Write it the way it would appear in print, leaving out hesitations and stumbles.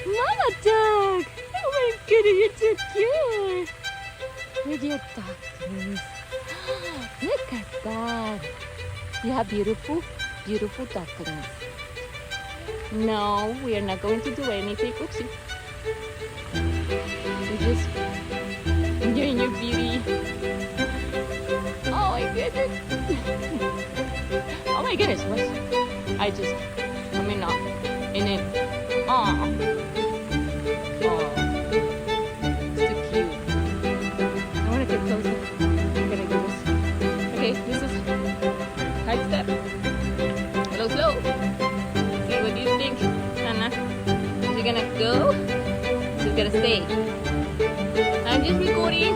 Mama duck! Oh my goodness, you're so cute! With your ducklings. Look at that. You have beautiful, beautiful ducklings. No, we are not going to do anything. Oopsie. We're just enjoying your beauty. Oh my goodness. Oh my goodness. What? I mean, not. And then, aw. Oh, it's too cute. I want to get closer. I'm gonna do this. Okay, this is high step. Hello, slow. Okay, what do you think, Hannah? Is it gonna go? Is it gonna stay? I'm just recording.